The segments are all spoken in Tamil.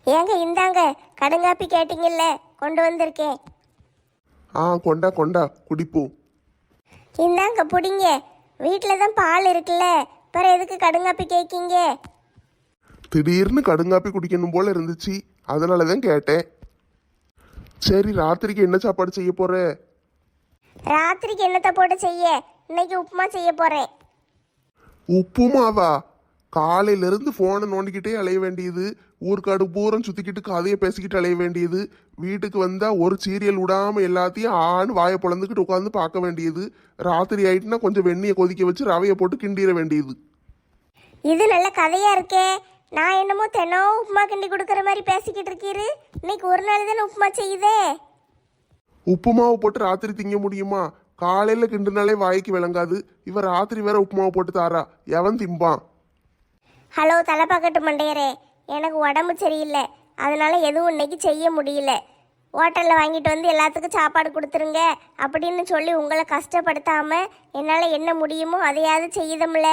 ஏங்க இந்தாங்க கடுங்காப்பி கேட்டீங்கல்ல, கொண்டு வந்திருக்கேன். கொண்டா கொண்டா குடிப்போம். இந்தாங்க புடிங்க. வீட்டில் தான் பால் இருக்குல்ல, பிறகு எதுக்கு கடுங்காப்பி கேட்கீங்க? திடீர்னு கடுங்காப்பி குடிக்கணும் போல இருந்துச்சு, அதனால தான் கேட்டேன். சரி, ராத்திரிக்கு என்ன சாப்பாடு செய்ய போற? ராத்திரிக்கு என்னத்தை போட்டு செய்ய? இன்னைக்கு உப்புமா செய்ய போறேன். உப்புமாவா? காலையில இருந்து போனை நோண்டிக்கிட்டே அலைய வேண்டியது, ஊர்க்காடு பூரம் சுத்திக்கிட்டு கதையை பேசிக்கிட்டு அலைய வேண்டியது, வீட்டுக்கு வந்தா ஒரு சீரியல் விடாம எல்லாத்தையும் ஆண் வாயை பொழந்துக்கிட்டு உட்காந்து பார்க்க வேண்டியது, ராத்திரி ஆயிட்டுனா கொஞ்சம் வெந்நியை கொதிக்க வச்சு ரவையை போட்டு கிண்டிட வேண்டியது. இது நல்ல கதையா இருக்கே. நான் என்னமோ தினம் உப்புமா கிண்டி கொடுக்குற மாதிரி பேசிக்கிட்டு இருக்கீரு. இன்னைக்கு ஒரு நாள் தானே உப்புமா செய்யுதே. உப்புமாவை போட்டு ராத்திரி திங்க முடியுமா? காலையில கிண்டுனாலே வாய்க்கு விளங்காது, இவ ராத்திரி வேற உப்புமாவை போட்டு தாரா, எவன் திம்பான்? ஹலோ தலைப்பாக்கட்டு மண்டையரே, எனக்கு உடம்பு சரியில்லை, அதனால எதுவும் இன்னைக்கு செய்ய முடியல. ஹோட்டலில் வாங்கிட்டு வந்து எல்லாத்துக்கும் சாப்பாடு கொடுத்துருங்க அப்படின்னு சொல்லி உங்களை கஷ்டப்படுத்தாம என்னால் என்ன முடியுமோ அதையாவது செய்யுதம்ல.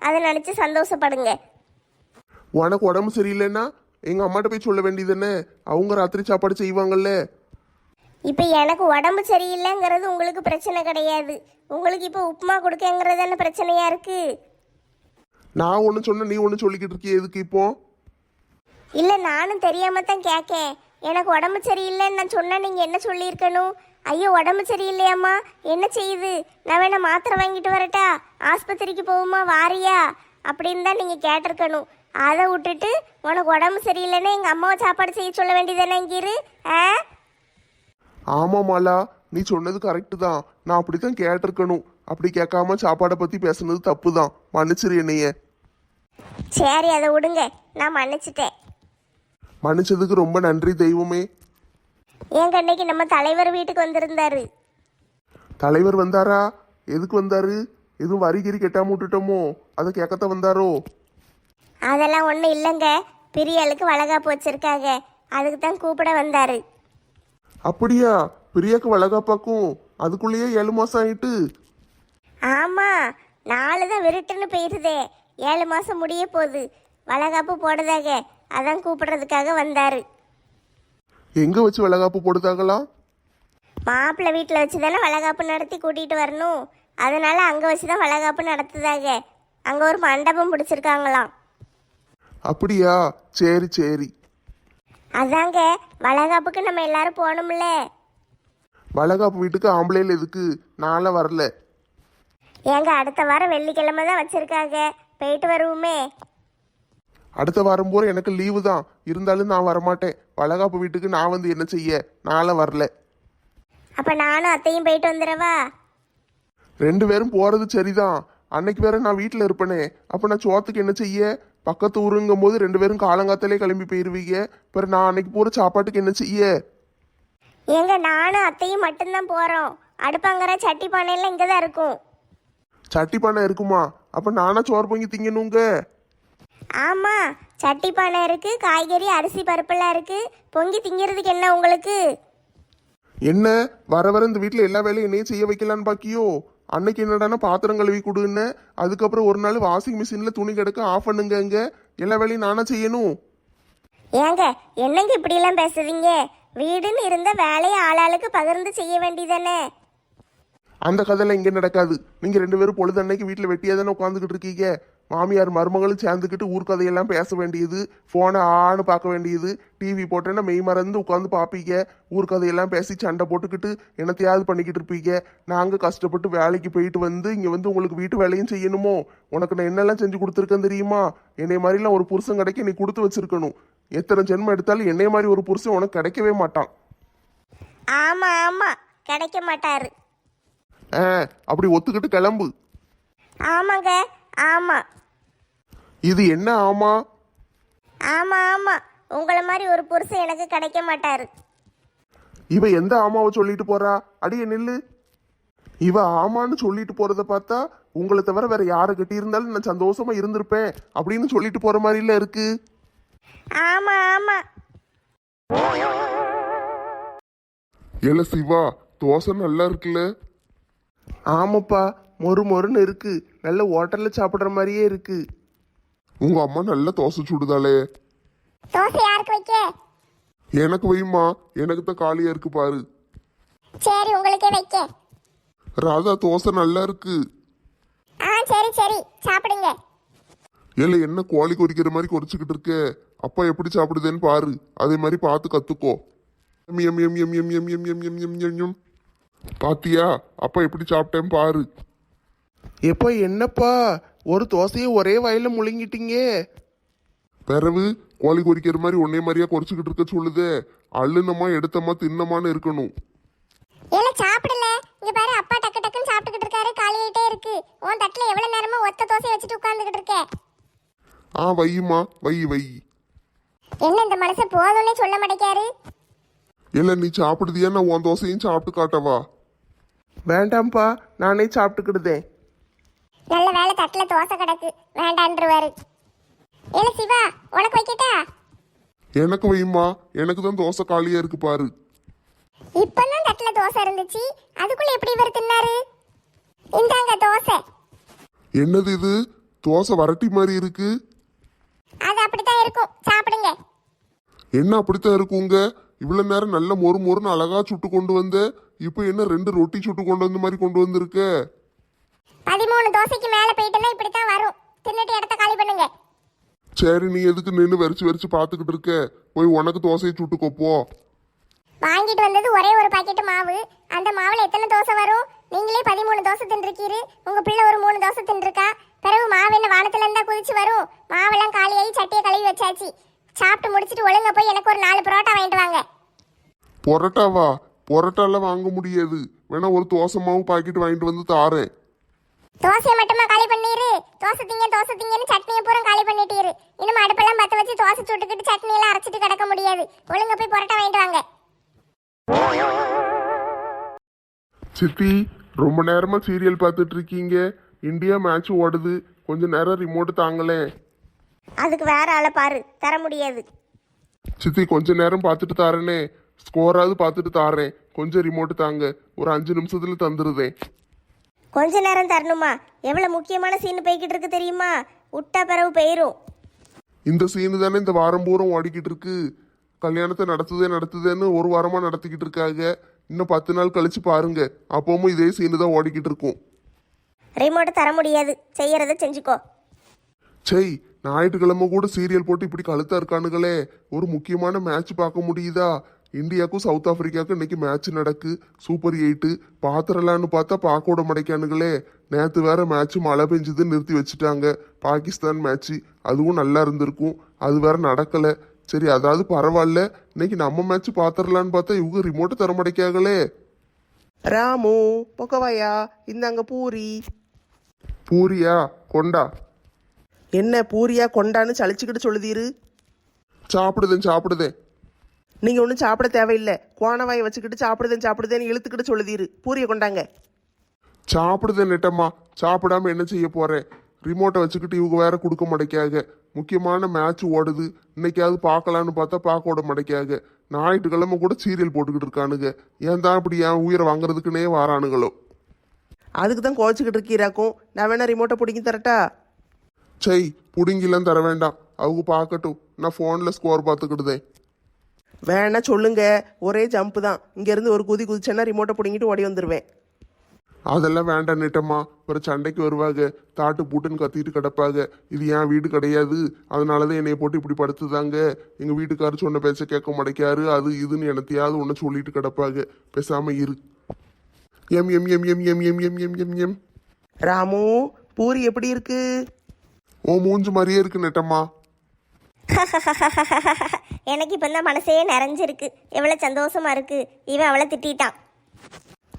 அதை நினச்சி சந்தோஷப்படுங்க. உனக்கு உடம்பு சரியில்லைன்னா எங்க அம்மாட்ட போய் சொல்ல வேண்டியதுன்னு, அவங்க ராத்திரி சாப்பாடு செய்வாங்கல்ல. இப்போ எனக்கு உடம்பு சரியில்லைங்கிறது உங்களுக்கு பிரச்சனை கிடையாது. உங்களுக்கு இப்போ உப்புமா கொடுக்கங்கிறது தானே பிரச்சனையா இருக்கு. நான் ஒன்று சொன்ன நீ ஒன்று சொல்லிக்கிட்டு இருக்கிய, எதுக்கு இப்போ? இல்லை, நானும் தெரியாம தான் கேட்கேன். எனக்கு உடம்பு சரியில்லைன்னு நான் சொன்னால் நீங்கள் என்ன சொல்லியிருக்கணும்? ஐயோ உடம்பு சரியில்லையாம்மா, என்ன செய்யுது, நான் வேணா மாத்திரை வாங்கிட்டு வரட்டா, ஆஸ்பத்திரிக்கு போகுமா வாரியா அப்படின்னு தான் நீங்கள் கேட்டிருக்கணும். அதை விட்டுட்டு உனக்கு உடம்பு சரியில்லைன்னா எங்கள் அம்மாவை சாப்பாடு செய்ய சொல்ல வேண்டியதானே இங்கிரு. ஆமா மாலா, நீ சொன்னது கரெக்டு தான். நான் அப்படித்தான் கேட்டிருக்கணும். அப்படி கேட்காம சாப்பாடை பத்தி பேசுனது தப்பு தான். மன்னிச்சிரு என்னைய. சரி, அதை விடுங்க, நான் மன்னிச்சிட்டேன். மன்னிச்சதுக்கு ரொம்ப நன்றி தெய்வமே. என் கண்ணைக்கு நம்ம தலைவர் வீட்டுக்கு வந்திருந்தாரு. தலைவர் வந்தாரா? எதுக்கு வந்தாரு? எதுவும் வரிகிரி கெட்டாம விட்டுட்டோமோ, அதை கேட்கத்தான் வந்தாரோ? அதெல்லாம் ஒன்றும் இல்லைங்க, பிரியாளுக்கு வளகாப்பு வச்சிருக்காங்க, அதுக்கு தான் கூப்பிட வந்தாரு. அப்படியா? பிரியாக்கு வளகாப்பாக்கும் அதுக்குள்ளேயே 7 மாசம் ஆயிட்டு. ஆமாம், 4 தான் விருட்டுன்னு போயிருதே, 7 மாதம் முடிய போகுது. வளகாப்பு போடுதாக, அதான் கூப்பிடுறதுக்காக வந்தார். எங்க வச்சு வளகாப்பு போடுதாங்களா? மாப்பிள்ளை வீட்டில் வச்சு தானே வளகாப்பு நடத்தி கூட்டிகிட்டு வரணும், அதனால அங்கே வச்சு தான் வளகாப்பு நடத்துதாக. அங்கே ஒரு மண்டபம் பிடிச்சிருக்காங்களாம். அப்படியா? சரி சரி. அதாங்க, வளகாப்புக்கு நம்ம எல்லாரும் போகணும்ல. வளகாப்பு வீட்டுக்கு ஆம்பளையில் எதுக்கு? நான்லாம் வரல. ஏங்க அடுத்த வாரம் வெள்ளிக்கிழமை தான் வச்சிருக்காங்க, போயிட்டு வருவோமே. அடுத்த வாரம் பூரா எனக்கு லீவு தான், இருந்தாலும் நான் வரமாட்டேன். வளகாப்பு வீட்டுக்கு நான் வந்து என்ன செய்ய? நான்லாம் வரல. அப்போ நானும் அத்தையும் போயிட்டு வந்துடவா? 2 பேரும் போறது சரிதான். அன்னைக்கு வேற நான் வீட்டில் இருப்பேனே, அப்போ நான் சோத்துக்கு என்ன செய்ய? பக்கத்து ஊருங்கும் போது 2 பேரும் காலங்காத்தாலே கிளம்பி போயிருவீங்க. பிறகு நான் அன்னைக்கு போற சாப்பாட்டுக்கு என்ன செய்ய? ஏங்க நானும் அத்தையும் மட்டும்தான் போகிறோம். அடுப்பாங்கிற சட்டி பானையெல்லாம் இங்கே தான் இருக்கும். சட்டி பானை இருக்குமா? அப்போ நானா சோறு பொங்கி திங்கணுங்க? ஆமாம், சட்டி பானை இருக்குது, காய்கறி அரிசி பருப்பெல்லாம் இருக்குது. பொங்கி திங்கிறதுக்கு என்ன உங்களுக்கு? என்ன வர வர இந்த வீட்டில் எல்லா வேலையும் என்னையே செய்ய வைக்கலான்னு பாக்கியோ? அன்னைக்கு என்னடானா பாத்திரம் கழுவி கொடுன்னு, அதுக்கப்புறம் ஒரு நாள் வாஷிங் மிஷினில் துணி கிடக்க ஆஃப் பண்ணுங்க, எல்லா வேலையும் நானா செய்யணும்? ஏங்க என்னங்க இப்படியெல்லாம் பேசுறீங்க? வீடுன்னு இருந்த வேலையை ஆளாளுக்கு பகிர்ந்து செய்ய வேண்டியதானே. அந்த கதையெல்லாம் இங்கே நடக்காது. நீங்கள் 2 பேரும் பொழுது அன்னைக்கு வீட்டில் வெட்டியாக தானே உட்காந்துக்கிட்டு இருக்கீங்க. மாமியார் மருமகளும் சேர்ந்துக்கிட்டு ஊர்க்கதையெல்லாம் பேச வேண்டியது, ஃபோனை ஆன்னு பார்க்க வேண்டியது, டிவி போட்டேன்னா மெய் மறந்து உட்காந்து பார்ப்பீங்க, ஊர்க்கதையெல்லாம் பேசி சண்டை போட்டுக்கிட்டு என்னத்தையாவது பண்ணிக்கிட்டு இருப்பீங்க. நாங்கள் கஷ்டப்பட்டு வேலைக்கு போயிட்டு வந்து இங்கே வந்து உங்களுக்கு வீட்டு வேலையும் செய்யணுமோ? உனக்கு நான் என்னெல்லாம் செஞ்சு கொடுத்துருக்கேன் தெரியுமா? என்னை மாதிரிலாம் ஒரு புருஷன் கிடைக்க நீ கொடுத்து வச்சிருக்கணும். எத்தனை ஜென்மம் எடுத்தாலும் என்னைய மாதிரி ஒரு புருஷன் உனக்கு கிடைக்கவே மாட்டான். ஆமாம் ஆமாம், கிடைக்க மாட்டாரு. அப்படி ஒத்துக்கிட்டு கிளம்பு. ஆமாங்க, ஆமாம். இது என்ன ஆமா? ஆமாம் ஆமாம், உங்களை மாதிரி ஒரு புருஷன் எனக்கு கிடைக்க மாட்டாரு. இவ எந்த ஆமாவை சொல்லிட்டு போறா? அடியே நில்லு. இவ ஆமான்னு சொல்லிட்டு போறத பார்த்தா உங்களை தவிர வேற யாரை கட்டி இருந்தாலும் நான் சந்தோஷமா இருந்திருப்பேன் அப்படின்னு சொல்லிட்டு போற மாதிரில இருக்கு. ஆமாம் ஆமாம். ஏல சிவா, தோசை நல்லா இருக்குல்ல? ஆமாப்பா, மொறு மொறுன்னு இருக்கு, நல்ல ஹோட்டல்ல சாப்பிட்ற மாதிரியே இருக்கு. உங்க அம்மா நல்ல தோசை சுடுதாளே. தோசை யாருக்கு வைக்க? எனக்கு வைம்மா, எனக்கு தான் காலியா இருக்கு பாரு. சரி உங்களுக்கே வைக்க. ராதா தோசை நல்லா இருக்கு. சரி சரி சாப்பிடுங்க. ஏல என்ன கோழி கொறிக்கிற மாதிரி கொறிச்சுக்கிட்டு இருக்க? அப்பா எப்படி சாப்பிடுதேன்னு பாரு, அதே மாதிரி பார்த்து கத்துக்கோ. எம் எம் எம் எம் எம் எம் எம் எம் எம் எம் எம். பாத்தியா அப்பா எப்படி சாப்பிட்டேன் பாரு. எப்போ என்னப்பா ஒரு தோசையை ஒரே வாயில முழுங்கிட்டீங்க? பிறவு கோழி கொறிக்கிற மாதிரி உன்னை மாதிரியா கொறிச்சுக்கிட்டு இருக்க சொல்லுதே. அள்ளுனமா எடுத்தமா தின்னமான்னு இருக்கணும். ஏல சாப்பிடல. இங்க பாரு அப்பா டக்கு டக்குன்னு சாப்பிட்டுக்கிட்டு இருக்காரு. காலியாயிட்டே இருக்கு. உன் தட்டுல எவ்வளவு நேரமா ஒத்த தோசையை வச்சுட்டு உட்கார்ந்துகிட்டு இருக்க? வையுமா வை வை. என்ன இந்த மனுஷன் போதும்னே சொல்ல மாட்டேக்காரு? இல்ல நீ சாப்பிடுதியா, நான் உன் தோசையும் சாப்பிட்டு காட்டவா? வேண்டாம்ப்பா, நானே சாப்பிட்டுக்கிடுதேன். நல்ல வேலை தட்டுல தோசை கிடக்கு, வேண்டான்றுவாரு. ஏல சிவா உனக்கு வைக்கட்டா? எனக்கு வையுமா, எனக்கு தான் தோசை காலியா இருக்கு பாரு. இப்பதான் தட்டுல தோசை இருந்துச்சு, அதுக்குள்ள எப்படி இவர் தின்னாரு? இந்தாங்க தோசை. என்னது இது, தோசை வரட்டி மாதிரி இருக்கு? அது அப்படித்தான் இருக்கும், சாப்பிடுங்க. என்ன அப்படித்தான் இருக்குங்க? இவ்வளவு நேரம் நல்ல மொறு மொறுன்னு அழகா சுட்டு கொண்டு வந்த, இப்ப என்ன 2 ரொட்டி சுட்டு கொண்டு வந்த மாதிரி கொண்டு வந்திருக்க? 13 தோசைக்கு மேல போயிட்டுனா இப்படித்தான் வரும். தின்னுட்டு இடத்த காலி பண்ணுங்க. சரி நீ எதுக்கு நின்று வரிச்சு வரிச்சு பாத்துக்கிட்டு இருக்க? போய் உனக்கு தோசையை சுட்டுக்கோ போ. வாங்கிட்டு வந்தது ஒரே ஒரு பாக்கெட் மாவு. அந்த மாவுல எத்தனை தோசை வரும்? நீங்களே 13 தோசை தின்றுக்கீரு. உங்க பிள்ளை ஒரு 3 தோசை தின்றுக்கா. பிறகு மாவு என்ன வானத்துல இருந்தா குதிச்சு வரும்? மாவெல்லாம் காலியாகி சட்டியை கழுவி வச்சாச்சு. சாப்பிட்டு முடிச்சிட்டு ஒழுங்க போய் எனக்கு ஒரு 4 பரோட்டா வாங்கிட்டு வாங்க. பொரோட்டாவா? பொரோட்டாலாம் வாங்க முடியாது. வேணா ஒரு தோசை மாவு பாக்கெட் வாங்கிட்டு வந்து தாரேன். தோசையை மட்டுமா காலி பண்ணிரு? தோசை திங்கன்னு சட்னியை பூரா காலி பண்ணிட்டீரு. இன்னும் அடுப்பெல்லாம் பத்த வச்சு தோசை சுட்டுக்கிட்டு சட்னி எல்லாம் அரைச்சிட்டு கிடக்க முடியாது. ஒழுங்க போய் பரோட்டா வாங்கிட்டு வாங்க. சித்தி, ரொம்ப நேரமா சீரியல் பார்த்துட்டு இருக்கீங்க. இந்தியா மேட்ச் ஓடுது, கொஞ்ச நேரம் ரிமோட் தாங்களே. அதுக்கு வேற ஆளை பாரு, தர முடியாது. சித்தி கொஞ்ச நேரம் பார்த்துட்டு தாரேனே, ஸ்கோராவது பார்த்துட்டு தாரேன். கொஞ்சம் ரிமோட் தாங்க, ஒரு 5 நிமிஷத்துல தந்துருதேன். கொஞ்ச நேரம் தரணுமா? எவ்வளவு முக்கியமான சீன் போய்கிட்டு இருக்கு தெரியுமா? விட்டா பிறகு போயிரும். இந்த சீனு தானே இந்த வாரம் பூரம் ஓடிக்கிட்டு இருக்கு. கல்யாணத்தை நடத்துதேன்னு ஒரு வாரமா நடத்திக்கிட்டு இருக்காங்க. இன்னும் 10 நாள் கழிச்சு பாருங்க, அப்பவும் இதே சீனு தான் ஓடிக்கிட்டு இருக்கும். ரிமோட் தர முடியாது, செய்யறத செஞ்சுக்கோ. சை, ஞாயிற்றுக்கிழமை கூட சீரியல் போட்டு இப்படி கழுத்தா இருக்கானுங்களே. ஒரு முக்கியமான மேட்ச் பார்க்க முடியுதா? இந்தியாவுக்கும் சவுத் ஆப்பிரிக்காவுக்கும் இன்னைக்கு மேட்ச் நடக்கு. சூப்பர் 8 பாத்திரலான்னு பார்த்தா பார்க்க விட மாட்டேக்கானுங்களே. நேற்று வேற மேட்ச் மழை பெஞ்சுது, நிறுத்தி வச்சுட்டாங்க. பாகிஸ்தான் மேட்ச், அதுவும் நல்லா இருந்திருக்கும், அது வேற நடக்கல. சரி அதாவது பரவாயில்ல, இன்னைக்கு நம்ம மேட்ச் பாத்திரலான்னு பார்த்தா இவங்க ரிமோட் தர மாட்டேக்காங்களே. ராமு பொக்கவாயா, இந்தாங்க பூரி. பூரியா? கொண்டா. என்ன பூரியா கொண்டான்னு சலிச்சுக்கிட்டு சொல்லுதீரு? சாப்பிடுதேன். நீங்க ஒன்றும் சாப்பிட தேவையில்லை. கோணவாயை வச்சுக்கிட்டு சாப்பிடுதேன்னு இழுத்துக்கிட்டு சொல்லுதீரு. பூரியை கொண்டாங்க. சாப்பிடுதேன் நெட்டம்மா, சாப்பிடாம என்ன செய்ய போறேன்? ரிமோட்டை வச்சுக்கிட்டு இவங்க வேற கொடுக்க மாட்டேக்காக. முக்கியமான மேட்ச் ஓடுது, இன்னைக்காவது பார்க்கலான்னு பார்த்தா பார்க்க விட மாட்டேக்காக. ஞாயிற்றுக்கிழமை கூட சீரியல் போட்டுக்கிட்டு இருக்கானுங்க. ஏன் தான் இப்படி என் உயிரை வாங்குறதுக்குன்னே வாரானுங்களோ. அதுக்கு தான் கோச்சிக்கிட்டு இருக்கீராக்கும். நான் வேணா ரிமோட்டை பிடிங்கி தரட்டா? சை, புடுங்கிலாம் தர வேண்டாம், அவங்க பார்க்கட்டும். நான் ஃபோனில் ஸ்கோர் பார்த்துக்கிட்டுதேன். வேணா சொல்லுங்க, ஒரே ஜம்ப்பு தான். இங்கேருந்து ஒரு குதிச்சேன்னா ரிமோட்டை பிடிங்கிட்டு ஓடி வந்துடுவேன். அதெல்லாம் வேண்டாம் நெட்டம்மா, ஒரு சண்டைக்கு வருவாங்க, தாட்டு பூட்டுன்னு கத்திட்டு கிடப்பாங்க. இது என் வீடு கிடையாது, அதனாலதான் என்னைய போட்டு இப்படி படுத்துதாங்க. எங்க வீட்டுக்காரர் சொன்ன பேச்ச கேட்க மாட்டேக்காரு, அது இதுன்னு எனத்தையாவது ஒன்று சொல்லிட்டு கிடப்பாங்க. பேசாம இரு. எம் எம் எம் எம் எம் எம் எம் எம் எம் எம். ராமு, பூரி எப்படி இருக்கு? ஓ மூஞ்சு மாதிரியே இருக்கு நெட்டம்மா. எனக்கு இப்போ தான் மனசே நிறைஞ்சிருக்கு. எவ்வளோ சந்தோஷமா இருக்கு. இவன் அவளை திட்டான்.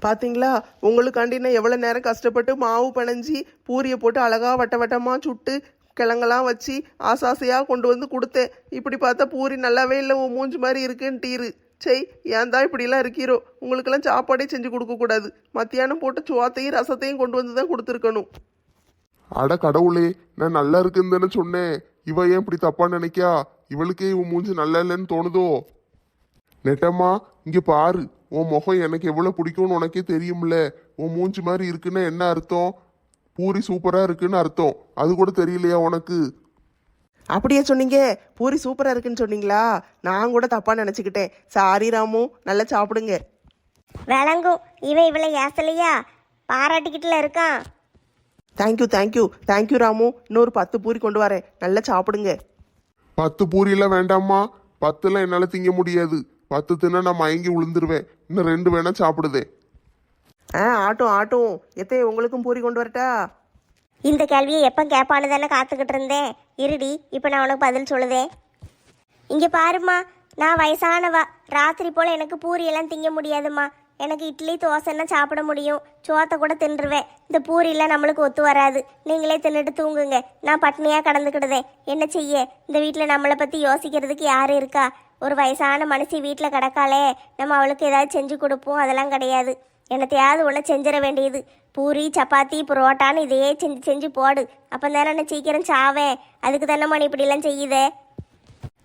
பார்த்தீங்களா, உங்களுக்காண்டி நான் எவ்வளோ நேரம் கஷ்டப்பட்டு மாவு பிணைஞ்சி பூரியை போட்டு அழகா வட்ட வட்டமாக சுட்டு கிழங்கெல்லாம் வச்சு ஆசாசையாக கொண்டு வந்து கொடுத்தேன். இப்படி பார்த்தா பூரி நல்லாவே இல்லை, உன் மூஞ்சி மாதிரி இருக்குன்ட்டீரு. சரி, ஏன் தான் இப்படிலாம் இருக்கீரோ? உங்களுக்கெல்லாம் சாப்பாடே செஞ்சு கொடுக்கக்கூடாது. மத்தியானம் போட்டு சோத்தையும் ரசத்தையும் கொண்டு வந்து தான் கொடுத்துருக்கணும். அட கடவுளே, நான் நல்லா இருக்குன்னு தானே சொன்னேன். இவ ஏன் இப்படி தப்பா நினைக்கா? இவளுக்கே இவன் மூஞ்சி நல்லா இல்லைன்னு தோணுதோ? நெட்டம்மா இங்க பாரு, உன் முகம் எனக்கு எவ்வளவு பிடிக்கும்னு உனக்கே தெரியும்ல. உன் மூஞ்சி மாதிரி இருக்குன்னா என்ன அர்த்தம்? பூரி சூப்பரா இருக்குன்னு அர்த்தம். அது கூட தெரியலையா உனக்கு? அப்படியே சொன்னீங்க. பூரி சூப்பராக இருக்குன்னு சொன்னீங்களா? நான் கூட தப்பாக நினச்சிக்கிட்டேன். சாரி ராமு, நல்லா சாப்பிடுங்க. விளங்கும். இவன் இவளை ஏசலையா பாராட்டிக்கிட்டுல இருக்கான். தேங்க்யூ ராமு. இன்னொரு 10 பூரி கொண்டு வரேன், நல்லா சாப்பிடுங்க. 10 பூரியெல்லாம் வேண்டாம்மா. 10லாம் என்னால் திங்க முடியாது. 10 தின்னா நான் மயங்கி விழுந்துருவேன். இன்னும் 2 வேணா சாப்பிடுதேன். ஆட்டும். எத்தே உங்களுக்கும் பூரி கொண்டு வரட்டா? இந்த கேள்வியை எப்போ கேட்பான்னு தானே காத்துக்கிட்டு இருந்தேன். இருடி, இப்போ நான் உனக்கு பதில் சொல்லுதேன். இங்கே பாருமா, நான் வயசானவா. ராத்திரி போல் எனக்கு பூரியெல்லாம் திங்க முடியாதுமா. எனக்கு இட்லி தோசைன்னா சாப்பிட முடியும், சோத்தை கூட தின்றுவேன். இந்த பூரியெல்லாம் நம்மளுக்கு ஒத்து வராது. நீங்களே தின்னுட்டு தூங்குங்க, நான் பட்னியாக கடந்துக்கிடுதேன். என்ன செய்ய, இந்த வீட்டில் நம்மளை பற்றி யோசிக்கிறதுக்கு யார் இருக்கா? ஒரு வயசான மனுஷி வீட்டில் கிடக்காளே, நம்ம அவளுக்கு ஏதாவது செஞ்சு கொடுப்போம், அதெல்லாம் கிடையாது. என்னத்தையாவது ஒன்று செஞ்சிட வேண்டியது. பூரி சப்பாத்தி புரோட்டான்னு இதையே செஞ்சு போடு. அப்போ தானே நான் சீக்கிரம் சாவேன். அதுக்கு தானே மணி இப்படிலாம் செய்யுதே.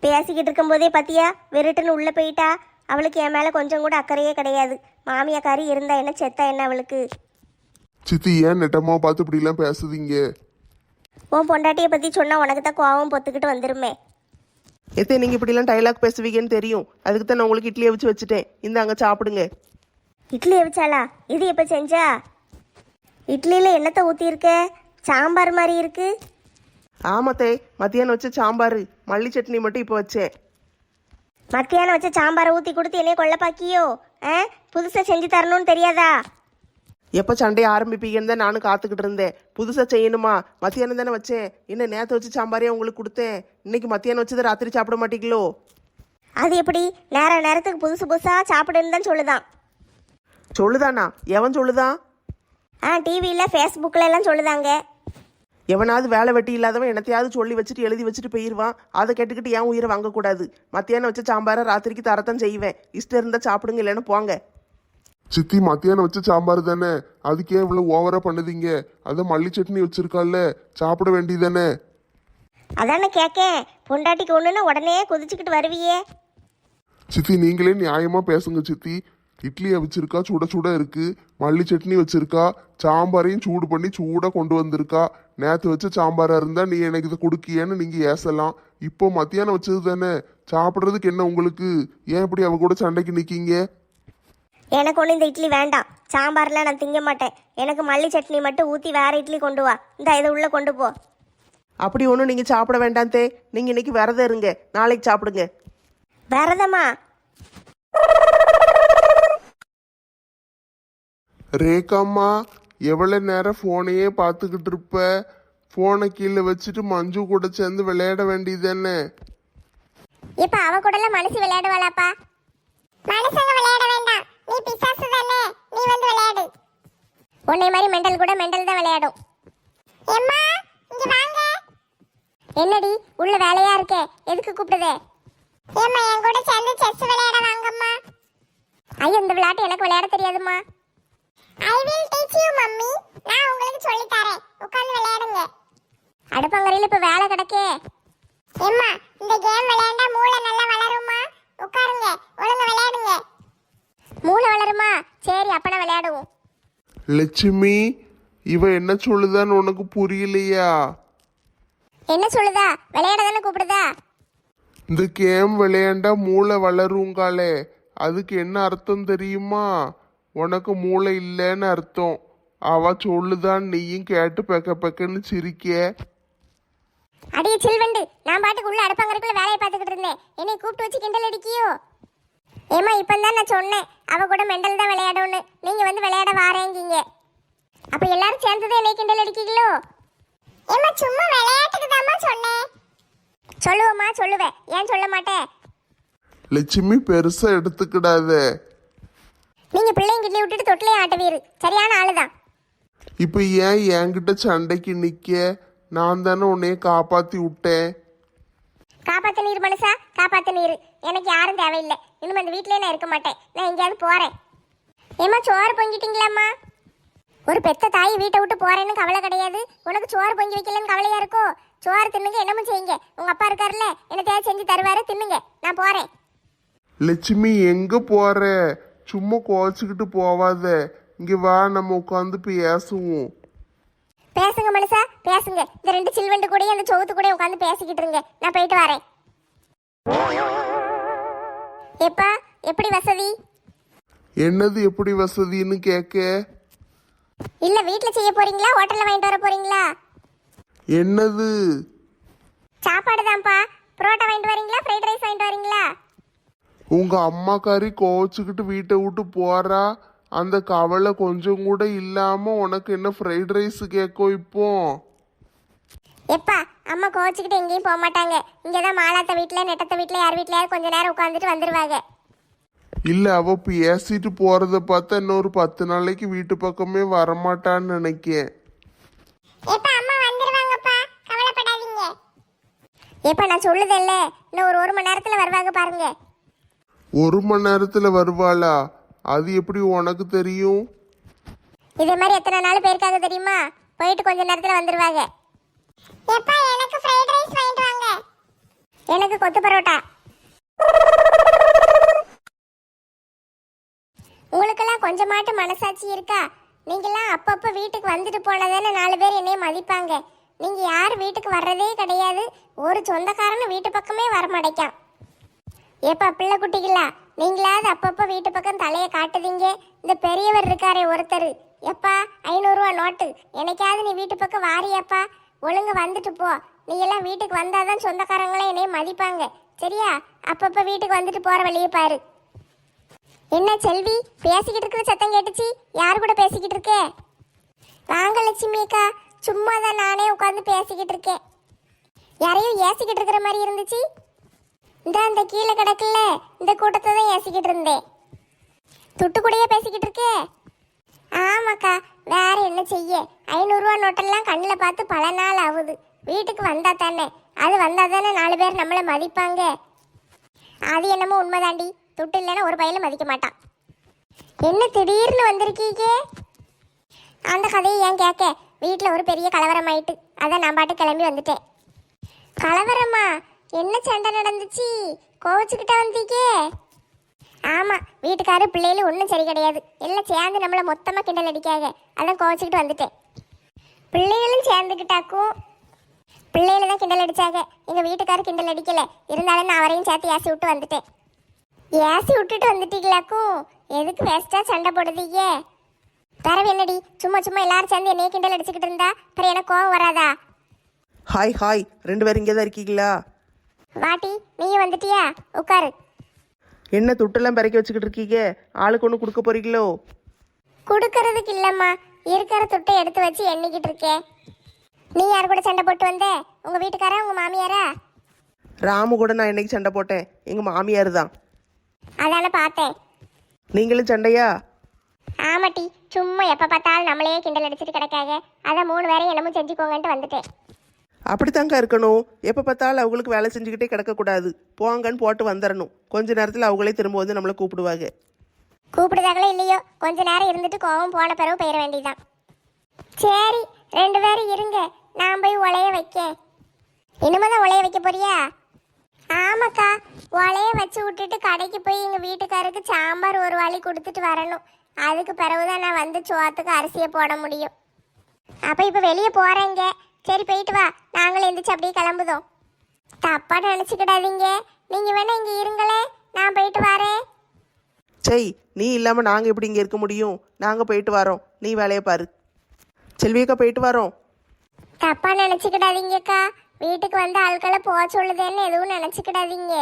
பேசிக்கிட்டு இருக்கும்போதே பார்த்தியா வெறுட்டுன்னு உள்ளே போயிட்டா. அவளுக்கு என் மேலே கொஞ்சம் கூட அக்கறையே கிடையாது. மாமியாக்காரி இருந்தா என்ன செத்தா என்ன அவளுக்கு? சித்தி ஏன் நெட்டம்மா பார்த்து இப்படிலாம் பேசுதீங்க? உன் பொண்டாட்டியை பற்றி சொன்னால் உனக்கு தான் கோவம் பொத்துக்கிட்டு வந்துருமே. எத்தே நீங்கள் இப்படிலாம் டைலாக் பேசுவீங்கன்னு தெரியும். அதுக்கு தான் நான் உங்களுக்கு இட்லியை வச்சு வச்சுட்டேன். இந்தாங்க சாப்பிடுங்க. இட்லி வச்சாளா? இது எப்போ செஞ்சா? இட்லியில் என்னத்தை ஊற்றிருக்க? சாம்பார் மாதிரி இருக்கு. ஆமாத்தே, மத்தியானம் வச்ச சாம்பார், மல்லி சட்னி மட்டும் இப்போ வச்சேன். மத்தியானம் வச்ச சாம்பாரை ஊற்றி கொடுத்து என்னைய கொள்ள பாக்கியோ? புதுசாக செஞ்சு தரணும்னு தெரியாதா? எப்போ சண்டையை ஆரம்பிப்பீங்கன்னு தான் நானும் காத்துக்கிட்டு இருந்தேன். புதுசாக செய்யணுமா? மத்தியானம் தானே வச்சேன். இன்னும் நேற்று வச்ச சாம்பாரே உங்களுக்கு கொடுத்தேன். இன்னைக்கு மத்தியானம் வச்சதை ராத்திரி சாப்பிட மாட்டீங்களோ? அது எப்படி? நேரத்துக்கு புதுசாக சாப்பிடுன்னு தான் சொல்லுதான். சொல்லுதானா? எவன் சொல்லுதான்? டிவியில் ஃபேஸ்புக்கில் எல்லாம் சொல்லுதாங்க. எவனாவது வேலை வெட்டி இல்லாதவன் என்னத்தையாவது சொல்லி வச்சுட்டு எழுதி வச்சுட்டு போயிடுவான். அதை கேட்டுக்கிட்டு ஏன் உயிரை வாங்கக்கூடாது? மத்தியானம் வச்ச சாம்பாரை ராத்திரிக்கு தரத்தான் செய்வேன். இஷ்டம் இருந்தால் சாப்பிடுங்க, இல்லைன்னு போங்க. சித்தி மத்தியானம் வச்ச சாம்பார் தானே, அதுக்கே இவ்வளோ ஓவரா பண்ணுதீங்க? அதான் மல்லி சட்னி வச்சிருக்கால, சாப்பிட வேண்டியதானே? அதானே கேட்கேன். பொண்டாட்டிக்கு ஒன்றுன்னா உடனே கொதிச்சுக்கிட்டு வருவியே. சித்தி நீங்களே நியாயமா பேசுங்க சித்தி. இட்லியை வச்சிருக்கா, சுட சுட இருக்கு. மல்லி சட்னி வச்சிருக்கா, சாம்பாரையும் சூடு பண்ணி சூடாக கொண்டு வந்திருக்கா. நேற்று வச்ச சாம்பாரா இருந்தா நீ எனக்கு இதை கொடுக்கியேன்னு நீங்க ஏசலாம். இப்போ மத்தியானம் வச்சது தானே, சாப்பிட்றதுக்கு என்ன உங்களுக்கு? ஏன் இப்படி அவ கூட சண்டைக்கு நிக்கீங்க? எனக்கு ஒன்று இந்த இட்லி வேண்டாம். சாம்பார்லாம் நான் திங்க மாட்டேன். எனக்கு மல்லி சட்னி மட்டும் ஊற்றி வேற இட்லி கொண்டு வா. இந்த இதை உள்ளே கொண்டு போ. அப்படி ஒன்றும் நீங்கள் சாப்பிட வேண்டாம் தே. நீங்கள் இன்னைக்கு விரதம் இருங்க, நாளைக்கு சாப்பிடுங்க. விரதமா? ரேகாம்மா, எவ்வளவு நேரம் போனையே பார்த்துக்கிட்டு இருப்ப? போனை கீழே வச்சுட்டு மஞ்சு கூட சேர்ந்து விளையாட வேண்டியதானே? இப்ப அவ கூடலாம் மனசு விளையாடுவாளாப்பா? மனுஷங்க விளையாட வேண்டாம், நீ பிசாசு தானே, நீ வந்து விளையாடு. உன்னை மாதிரி மெண்டல் கூட மெண்டல் தான் விளையாடும். அம்மா இங்க வாங்க. என்னடி உள்ள வேலையா இருக்கே, எதுக்கு கூப்பிடுதே? ஏம்மா என் கூட சேர்ந்து செஸ் விளையாட வாங்கம்மா. ஐயோ இந்த விளையாட்டு எனக்கு விளையாட தெரியாதும்மா. I will teach you mummy. நான் உங்களுக்கு சொல்லி தரேன், உட்கார்ந்து விளையாடுங்க. அடுப்பங்கரையில இப்ப வேலை கிடக்கே. அம்மா இந்த கேம் விளையாண்டா மூளை நல்லா வளருமா? உட்காருங்க, ஒழுங்கா விளையாடுங்க. மூளை வளருமா? சரி அப்ப நான் விளையாடுவோம். லட்சுமி, இவ என்ன சொல்லுதான்னு உனக்கு புரியலையா? என்ன சொல்லுதா? விளையாட தானே கூப்பிடுதா? இந்த கேம் விளையாண்டா மூளை வளருங்காலே, அதுக்கு என்ன அர்த்தம் தெரியுமா? உனக்கு மூளை இல்லைன்னு அர்த்தம். அவ சொல்லுதான், நீயும் கேட்டு பெக்க பெக்கன்னு சிரிக்க. அடியே சில்வண்டு, நான் பாட்டுக்கு உள்ள அடுப்பங்கரைக்குள்ள வேலையை பார்த்துக்கிட்டு இருந்தேன். என்னை கூப்பிட்டு வச்சு கிண்டல் அடிக்கியோ? ஏமா இப்பந்தான் நான் சொன்னேன் அவ கூட மெண்டல் தான் விளையாடும்னு. நீங்க வந்து விளையாட வாரேங்கீங்க. அப்ப எல்லாரும் சேர்ந்துதான் என்னை கிண்டல் அடிக்கீங்களோ? ஏமா சும்மா விளையாட்டுக்கு தாமா சொன்னேன். சொல்லுவோமா? சொல்லுவேன், ஏன் சொல்ல மாட்டேன்? லட்சுமி பெருசா எடுத்துக்கிடாத. நீங்க பிள்ளைங்க கிட்ட விட்டுட்டு தொட்டிலே ஆட்டவீரு, சரியான ஆளுதான். இப்ப ஏன் என்கிட்ட சண்டைக்கு நிக்க? நான் தானே உன்னைய காப்பாத்தி விட்டேன். காப்பாத்த நீர் மனுஷா, காப்பாத்த நீர். எனக்கு யாரும் தேவையில்லை. இன்னும் அந்த வீட்லயே நான் இருக்க மாட்டேன். நான் எங்கேயாவது போறேன். ஏமா சோறு பொங்கிட்டீங்களாம்மா? ஒரு பெத்த தாய் வீட்டை விட்டு போறேன்னு கவலை கிடையாது. உனக்கு சோறு பொங்கி வைக்கலன்னு கவலையா இருக்கோ? சோறு தின்னுங்க, என்னமும் செய்யுங்க. உங்க அப்பா இருக்காருல்ல, என்ன தேவை செஞ்சு தருவாரு, தின்னுங்க. நான் போறேன். லட்சுமி எங்க போற? சும்மா கோச்சிக்கிட்டு போவாத. இங்க வா, நம்ம உட்காந்து பேசுவோம். பேசுங்க மனுஷா பேசுங்க. இந்த ரெண்டு சில்வண்டு கூடயும் அந்த சோத்து கூட உட்காந்து பேசிக்கிட்டு இருங்க. நான் போயிட்டு வரேன். எப்பா எப்படி வசதி? என்னது எப்படி வசதின்னு கேட்க? இல்ல வீட்ல செய்ய போறீங்களா ஹோட்டல்ல வாங்கிட்டு வர போறீங்களா? என்னது? சாப்பாடு தான்ப்பா. புரோட்டா வாங்கிட்டு வரீங்களா ஃப்ரைட் ரைஸ் வாங்கிட்டு வரீங்களா? உங்க அம்மாக்காரி கோவச்சுக்கிட்டு வீட்டை விட்டு போறா. அந்த கவலை கொஞ்சம் கூட இல்லாம உனக்கு என்ன ஃப்ரைட் ரைஸ் கேட்கும் இப்போ? எப்பா அம்மா கோச்சிக்கிட்டு எங்கேயும் போக மாட்டாங்க. இங்கதான் மாலாத்த வீட்டுல நெட்டத்த வீட்டுல யார் வீட்லயாவது கொஞ்ச நேரம் உட்காந்துட்டு வந்துருவாங்க. இல்ல அவ பேசிட்டு போறத பார்த்தா இன்னொரு 10 நாளைக்கு வீட்டு பக்கமே வரமாட்டான்னு நினைக்கேன். எப்பா அம்மா வந்துருவாங்கப்பா, கவலைப்படாதீங்க. எப்பா நான் சொல்லுதல்ல, இன்னும் ஒரு மணி நேரத்துல வருவாங்க பாருங்க. 1 மணி நேரத்துல வருவாளா? அது எப்படி உனக்கு தெரியும்? இதே மாதிரி எத்தனை நாள் போயிருக்காங்க தெரியுமா? போயிட்டு கொஞ்ச நேரத்துல வந்துருவாங்க. எப்பா எனக்கு ஃப்ரைட் ரைஸ் வாங்கிட்டு வாங்க. எனக்கு கொத்து பரோட்டா. உங்களுக்கெல்லாம் கொஞ்சமாட்டு மனசாட்சி இருக்கா? நீங்கெல்லாம் அப்பப்போ வீட்டுக்கு வந்துட்டு போனதானே 4 பேர் என்னைய மதிப்பாங்க. நீங்க யார் வீட்டுக்கு வர்றதே கிடையாது. ஒரு சொந்தக்காரன்னு வீட்டு பக்கமே வரமாட்டேக்கான். ஏப்பா பிள்ளை குட்டிகளா, நீங்களாவது அப்பப்போ வீட்டு பக்கம் தலையை காட்டுதீங்க. இந்த பெரியவர் இருக்காரே ஒருத்தர், எப்பா 500 ரூபா நோட்டு, என்னைக்காவது நீ வீட்டு பக்கம் வாரியாப்பா? ஒழுங்கு வந்துட்டு போ. நீ எல்லாம் வீட்டுக்கு வந்தாதான் சொந்தக்காரங்களே என்னைய மதிப்பாங்க. சரியா? அப்பப்போ வீட்டுக்கு வந்துட்டு போற வழியை பாரு. என்ன செல்வி பேசிக்கிட்டு இருக்கிற சத்தம் கேட்டுச்சு? யார் கூட பேசிக்கிட்டு இருக்கே? வாங்க லட்சுமி அக்கா, சும்மா தான் நானே உட்காந்து பேசிக்கிட்டு இருக்கேன். யாரையும் ஏசிக்கிட்டு இருக்கிற மாதிரி இருந்துச்சு. இந்த கீழே கிடக்குல இந்த கூட்டத்தை தான் ஏசிக்கிட்டு இருந்தேன். துட்டு கூடயே பேசிக்கிட்டு இருக்கே? ஆமாக்கா, வேற என்ன செய்ய? 500 ரூபா நோட்டெல்லாம் கண்ணில் பார்த்து பல நாள் ஆகுது. வீட்டுக்கு வந்தா தானே, அது வந்தா தானே 4 பேர் நம்மளை மதிப்பாங்க. அது என்னமோ உண்மைதாண்டி, துட்டு இல்லைன்னா ஒரு பையில மதிக்க மாட்டான். என்ன திடீர்னு வந்திருக்கீங்க? அந்த கதையை ஏன் கேட்க? வீட்டில் ஒரு பெரிய கலவரம் ஆயிட்டு, அதான் நான் பாட்டு கிளம்பி வந்துட்டேன். கலவரமா? என்ன சண்டை நடந்துச்சு? கோவச்சுக்கிட்டா வந்தீங்க? ஆமா, வீட்டுக்காரு பிள்ளைகளும் ஒன்றும் சரி கிடையாது. எல்லாம் சேர்ந்து நம்மளை மொத்தமாக கிண்டல் அடிக்காங்க, அதான் கோவச்சுக்கிட்டு வந்துட்டேன். பிள்ளைகளும் சேர்ந்துக்கிட்டாக்கும். பிள்ளைகள தான் கிண்டல் அடிச்சாங்க, எங்கள் வீட்டுக்காரு கிண்டல் அடிக்கல. இருந்தாலும் நான் அவரையும் சேர்த்து ஏசி விட்டு வந்துட்டேன். ஏசி விட்டுட்டு வந்துட்டீங்களாக்கும்? எதுக்கு வேஸ்டா சண்டை போடுதீங்க? தரவு என்னடி, சும்மா சும்மா எல்லாரும் சேர்ந்து என்னைய கிண்டல் அடிச்சுக்கிட்டு இருந்தா அப்புறம் எனக்கு கோவம் வராதா? ஹாய் ஹாய், 2 பேரும் இங்கே தான் இருக்கீங்களா? வாட்டி நீயும் வந்துட்டியா? உட்காரு. என்ன துட்டெல்லாம் பிறக்கி வச்சுக்கிட்டு இருக்கீங்க? ஆளுக்கு ஒன்று கொடுக்க போறீங்களோ? கொடுக்கறதுக்கு இல்லம்மா, இருக்கிற துட்டை எடுத்து வச்சு எண்ணிக்கிட்டு இருக்கேன். நீ யார் கூட சண்டை போட்டு வந்த? உங்க வீட்டுக்காரா உங்க மாமியாரா? ராமு கூட நான் என்னைக்கு சண்டை போட்டேன்? எங்கள் மாமியார் தான். அதான பார்த்தேன். நீங்களும் சண்டையா? ஆமாட்டி, சும்மா எப்போ பார்த்தாலும் நம்மளையே கிண்டல் அடிச்சுட்டு கிடக்காங்க. அதான் 3 பேரையும் என்னமோ செஞ்சுக்கோங்கன்ட்டு வந்துட்டேன். அப்படித்தாங்க இருக்கணும். எப்போ பார்த்தாலும் அவங்களுக்கு வேலை செஞ்சுக்கிட்டே கிடக்கக்கூடாது. போங்கன்னு போட்டு வந்துடணும். கொஞ்ச நேரத்தில் அவங்களே திரும்ப வந்து நம்மளை கூப்பிடுவாங்க. கூப்பிடுதாங்களோ இல்லையோ, கொஞ்ச நேரம் இருந்துட்டு கோவம் போன பிறகு போயிட வேண்டியதான். சரி 2 பேரும் இருங்க, நான் போய் உலைய வைக்கேன். இனிமேதான் உலைய வைக்க போறியா? ஆமாக்கா, உலைய வச்சு விட்டுட்டு கடைக்கு போய் எங்கள் வீட்டுக்காருக்கு சாம்பார் ஒரு வாளி கொடுத்துட்டு வரணும். அதுக்கு பிறகுதான் நான் வந்து சோத்துக்கு அரிசியை போட முடியும். அப்போ இப்போ வெளியே போகிறேங்க. சரி போயிட்டு வா, நாங்களும் எந்திரிச்சு அப்படியே கிளம்புதோம். தப்பா நினச்சிக்கிடாதீங்க, நீங்கள் வேணா இங்கே இருங்களே, நான் போயிட்டு வரேன். சரி, நீ இல்லாமல் நாங்கள் எப்படி இங்கே இருக்க முடியும்? நாங்கள் போயிட்டு வரோம், நீ வேலையை பாரு. செல்வியக்கா போயிட்டு வரோம். தப்பா நினச்சிக்கிடாதீங்கக்கா, வீட்டுக்கு வந்து ஆட்களை போக சொல்லுதேன்னு எதுவும் நினச்சிக்கிடாதீங்க.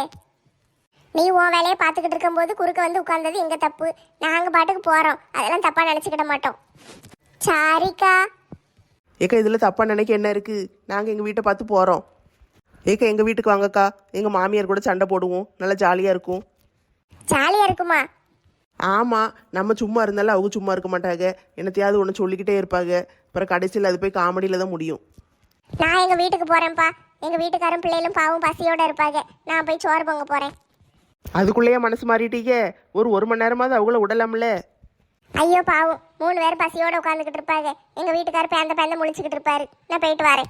நீ உன் வேலையை பார்த்துக்கிட்டு இருக்கும்போது குறுக்க வந்து உட்கார்ந்தது எங்கள் தப்பு. நாங்கள் பாட்டுக்கு போகிறோம், அதெல்லாம் தப்பா நினச்சிக்கிட மாட்டோம். சாரிக்கா. ஏக்கா இதில் தப்பாக நினைக்க என்ன இருக்குது? நாங்கள் எங்கள் வீட்டை பார்த்து போகிறோம். ஏக்கா எங்கள் வீட்டுக்கு வாங்கக்கா, எங்கள் மாமியார் கூட சண்டை போடுவோம், நல்லா ஜாலியாக இருக்கும். ஜாலியாக இருக்குமா? ஆமாம், நம்ம சும்மா இருந்தாலும் அவங்க சும்மா இருக்க மாட்டாங்க. என்னத்தையாவது ஒன்று சொல்லிக்கிட்டே இருப்பாங்க. அப்புறம் கடைசியில் அது போய் காமெடியில் தான் முடியும். நான் எங்கள் வீட்டுக்கு போகிறேன்ப்பா. எங்கள் வீட்டுக்காரும் பிள்ளைகளும் பாவம் பசியோடு இருப்பாங்க. நான் போய் சோறு பொங்க போகிறேன். அதுக்குள்ளேயே மனசு மாறிட்டீங்க? ஒரு மணி நேரமாவது அவங்கள விடலாம்ல? ஐயோ பாவம், 3 பேர் பசியோடு உட்காந்துக்கிட்டு இருப்பாங்க. எங்கள் வீட்டுக்காரர் பேந்த முழிச்சுக்கிட்டு இருப்பாரு. நான் போயிட்டு வரேன்.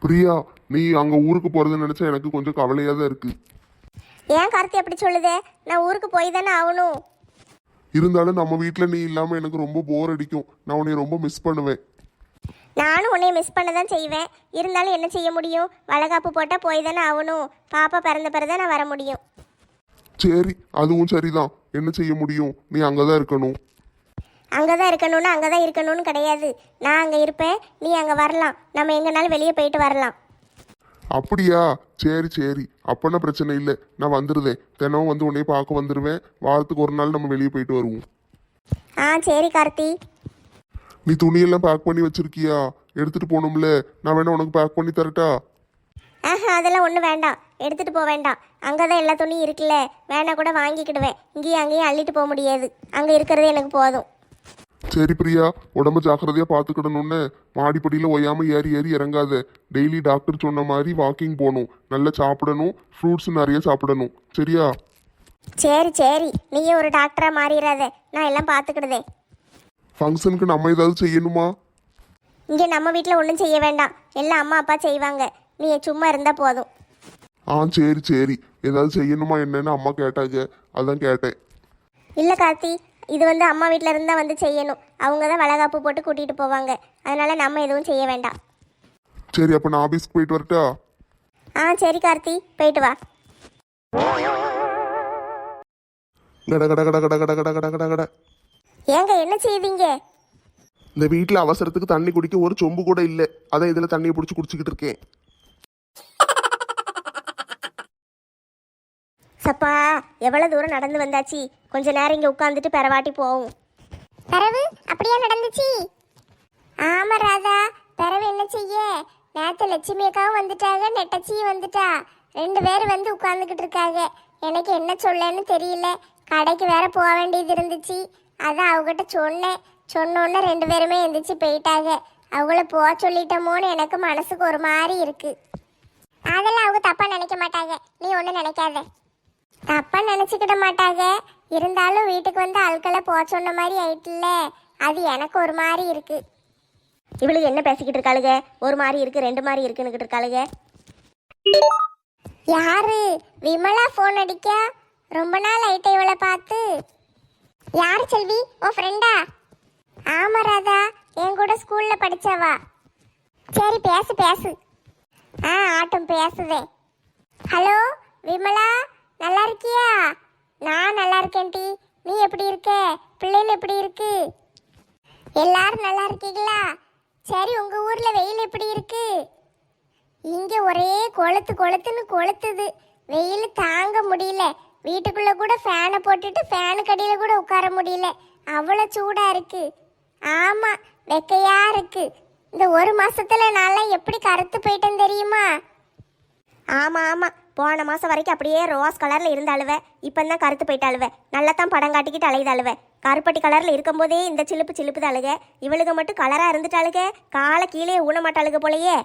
பிரியா, நீ அங்க ஊருக்கு போறதுன்னு நினைச்சா எனக்கு கொஞ்சம் கவலையா தான் இருக்கு. ஏன் கார்த்தி அப்படி சொல்லுதே? நான் ஊருக்கு போய் தானே ஆகணும். இருந்தாலும் நம்ம வீட்ல நீ இல்லாம எனக்கு ரொம்ப போர் அடிக்கும். நான் உன்னை ரொம்ப மிஸ் பண்ணுவேன். நானும் உன்னை மிஸ் பண்ண தான் செய்வேன். இருந்தாலும் என்ன செய்ய முடியும்? வளகாப்பு போட்டால் போய் தானே ஆகணும். பாப்பா பிறந்த பிறகு தான் நான் வர முடியும். சரி, அதுவும் சரிதான். என்ன செய்ய முடியும்? நீ அங்கதான் இருக்கணும். அங்கே தான் இருக்கணும்னு அங்கே தான் இருக்கணும்னு கிடையாது. நான் அங்கே இருப்பேன், நீ அங்கே வரலாம். நம்ம எங்கேனாலும் வெளியே போயிட்டு வரலாம். அப்படியா? சரி சரி, அப்பனா பிரச்சனை இல்லை. நான் வந்துருதேன். தினம் வந்து உன்னைய பார்க்க வந்துடுவேன். வாரத்துக்கு ஒரு நாள் நம்ம வெளியே போயிட்டு வருவோம். ஆ சரி கார்த்தி. நீ துணியெல்லாம் பேக் பண்ணி வச்சிருக்கியா? எடுத்துட்டு போகணும்ல. நான் வேணா உனக்கு பேக் பண்ணி தரட்டா? ஆஹா, அதெல்லாம் ஒன்றும் வேண்டாம், எடுத்துகிட்டு போக வேண்டாம். அங்கே தான் எல்லா துணியும் இருக்குல்ல, வேணா கூட வாங்கிக்கிடுவேன். இங்கேயும் அங்கேயும் அள்ளிட்டு போக முடியாது. அங்கே இருக்கிறது எனக்கு போதும். சரி பிரியா, உடம்ப ஜாக்கிரதையா பார்த்துக்கிடணும்னு. மாடிப்படியில் ஒய்யாம ஏறி ஏறி இறங்காத. டெய்லி டாக்டர் சொன்ன மாதிரி வாக்கிங் போகணும். நல்லா சாப்பிடணும். ஃப்ரூட்ஸ் நிறைய சாப்பிடணும். சரியா? சரி சரி, நீயே ஒரு டாக்டராக மாறிடாத. நான் எல்லாம் பார்த்துக்கிடுதேன். ஃபங்க்ஷனுக்கு நம்ம ஏதாவது செய்யணுமா? இங்கே நம்ம வீட்டில் ஒன்றும் செய்ய வேண்டாம், எல்லாம் அம்மா அப்பா செய்வாங்க. நீ சும்மா இருந்தால் போதும். ஆ சரி சரி, ஏதாவது செய்யணுமா என்னன்னு அம்மா கேட்டாங்க, அதான் கேட்டேன். இல்லை கார்த்தி, இது வந்து அம்மா வீட்டில் இருந்தால் வந்து செய்யணும். அவங்க தான் வளகாப்பு போட்டு கூட்டிகிட்டு போவாங்க. அதனால நம்ம எதுவும் செய்ய வேண்டாம். சரி, அப்போ நான் ஆஃபீஸ்க்கு போயிட்டு வரட்டா? ஆ சரி கார்த்தி, போயிட்டு வா. கட கட கட கட கட கட கட கட கட. ஏங்க என்ன செய்வீங்க? இந்த வீட்டில் அவசரத்துக்கு தண்ணி குடிக்க ஒரு சொம்பு கூட இல்லை. அதான் இதில் தண்ணியை பிடிச்சி குடிச்சிக்கிட்டு இருக்கேன். சப்பா, எவ்வளோ தூரம் நடந்து வந்தாச்சு. கொஞ்ச நேரம் இங்கே உட்காந்துட்டு பெறவாட்டி போவோம். பெறவு அப்படியே நடந்துச்சு. ஆமா ராதா, பெறவு என்ன செய்ய? நேற்று லட்சுமி அக்காவும் வந்துட்டாங்க, நெட்டச்சியும் வந்துட்டா. 2 பேர் வந்து உட்காந்துக்கிட்டு இருக்காங்க. எனக்கு என்ன சொல்லன்னு தெரியல. கடைக்கு வேற போக வேண்டியது இருந்துச்சு. அதான் அவகிட்ட சொன்னேன். சொன்னோன்னே 2 பேருமே எந்திரிச்சு போயிட்டாங்க. அவங்கள போக சொல்லிட்டோமோன்னு எனக்கு மனசுக்கு ஒரு மாதிரி இருக்கு. அதெல்லாம் அவங்க தப்பா நினைக்க மாட்டாங்க, நீ ஒன்றும் நினைக்காத. தப்பா நினைச்சுக்கிட மாட்டாங்க. இருந்தாலும் வீட்டுக்கு வந்து ஆட்களை போக சொன்ன மாதிரி ஆயிட்டுல, அது எனக்கு ஒரு மாதிரி இருக்கு. இவளுக்கு என்ன பேசிக்கிட்டு இருக்காளுங்க? ஒரு மாதிரி இருக்கு, 2 மாதிரி இருக்குன்னு இருக்காளுங்க. யாரு? விமலா ஃபோன் அடிக்கா? ரொம்ப நாள் ஆயிட்ட இவளை பார்த்து. யாரு செல்வி? உன் ஃப்ரெண்டா? ஆமா ராதா, என் கூட ஸ்கூல்ல படிச்சவா. சரி பேசு பேசு. ஆட்டும் பேசுதே. ஹலோ விமலா, நல்லா இருக்கியா? நான் நல்லா இருக்கேன் டி. நீ எப்படி இருக்க? பிள்ளைகள் எப்படி இருக்கு? எல்லாரும் நல்லா இருக்கீங்களா? சரி, உங்க ஊர்ல வெயில் எப்படி இருக்கு? இங்க ஒரே கொளுத்து கொளுத்துன்னு கொளுத்துது. வெயில் தாங்க முடியல. வீட்டுக்குள்ள கூட ஃபேனை போட்டுட்டு ஃபேனுக்கு அடியில கூட உட்கார முடியல. அவ்வளோ சூடா இருக்கு. ஆமா, வெக்கையா இருக்கு. இந்த 1 மாசத்துல நான் எப்படி கருத்து போயிட்டேன்னு தெரியுமா? ஆமா ஆமா, போன மாசம் வரைக்கும் அப்படியே ரோஸ் கலர்ல இருந்த அழுவ. இப்பந்தான் கருத்து போயிட்டு அழுவ. நல்லா தான் படம் காட்டிக்கிட்டு அலையுது அழுவ. கருப்பட்டி கலர்ல இருக்கும் போதே இந்த சிலுப்பு சிலுப்புது அழுக. இவளுக மட்டும் கலரா இருந்துட்டாளுக. காலை கீழே ஊன மாட்டாளுக போலயே.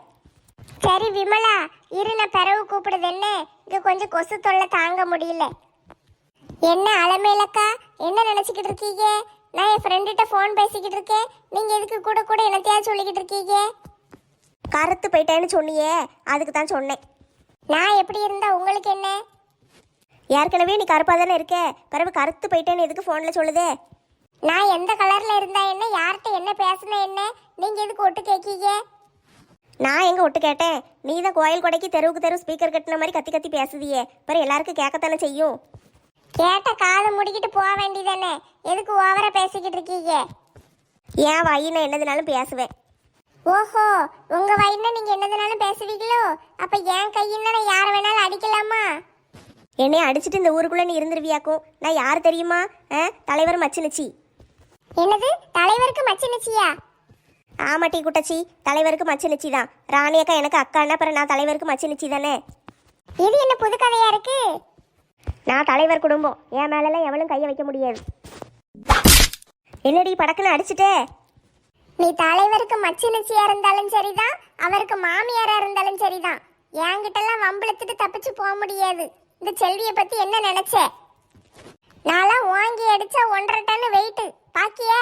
சரி விமலா, இரு நான் பிறகு கூப்பிடுது. என்ன இங்க கொஞ்சம் கொசு தொல்லை தாங்க முடியல. என்ன அலமேலக்கா, என்ன நினைச்சுக்கிட்டு இருக்கீங்க? நான் என் ஃப்ரெண்டுகிட்ட ஃபோன் பேசிக்கிட்டு இருக்கேன். நீங்க எதுக்கு கூட கூட என்னத்தையாவது சொல்லிக்கிட்டு இருக்கீங்க? கருத்து போயிட்டேன்னு சொன்னியே, அதுக்கு தான் சொன்னேன். நான் எப்படி இருந்தா உங்களுக்கு என்ன? ஏற்கனவே நீ கருப்பாக தானே இருக்க, பிறகு கருத்து போயிட்டேன்னு எதுக்கு ஃபோனில் சொல்லுதே? நான் எந்த கலரில் இருந்தா என்ன, யார்கிட்ட என்ன பேசுனா என்ன, நீங்கள் எதுக்கு ஒட்டு கேட்கீங்க? நான் எங்கே ஒட்டு கேட்டேன்? நீ தான் கோயில் கொடைக்கு தெருவுக்கு தெரு ஸ்பீக்கர் கட்டின மாதிரி கத்தி கத்தி பேசுதியே, பிறகு எல்லாருக்கும் கேட்கத்தானே செய்யும். கேட்ட காதை முடிக்கிட்டு போக வேண்டியதானே, எதுக்கு ஓவரா பேசிக்கிட்டு இருக்கீங்க? ஏன் வாயி நான் என்னதுனாலும் பேசுவேன். ஓஹோ, உங்க வயிறுனா நீங்க என்னதுனாலும் பேசுவீங்களோ? அப்ப என் கையின்னா நான் யாரை வேணாலும் அடிக்கலாமா? என்னைய அடிச்சுட்டு இந்த ஊருக்குள்ள நீ இருந்துருவியாக்கும். நான் யார் தெரியுமா? தலைவர் மச்சினிச்சி. என்னது, தலைவருக்கு மச்சினிச்சியா? ஆமா டீ குட்டச்சி, தலைவருக்கு மச்சினிச்சி தான். ராணி அக்கா எனக்கு அக்கான்னா, அப்புறம் நான் தலைவருக்கு மச்சினிச்சி தானே. இது என்ன புது கதையா இருக்கு? நான் தலைவர் குடும்பம், என் மேலெல்லாம் எவளும் கையை வைக்க முடியாது. என்னடி படக்குன்னு அடிச்சுட்டே? நீ தலைவருக்கு மச்சினிச்சியா இருந்தாலும் சரிதான், அவருக்கு மாமியாரா இருந்தாலும் சரிதான். என்கிட்டலாம் வம்பிழுத்துட்டு தப்பிச்சு போக முடியாது. இந்த செல்வியை பத்தி என்ன நினைச்ச? நான்லாம் வாங்கி அடிச்சா 1.5 டன் வெயிட் பாக்கியா?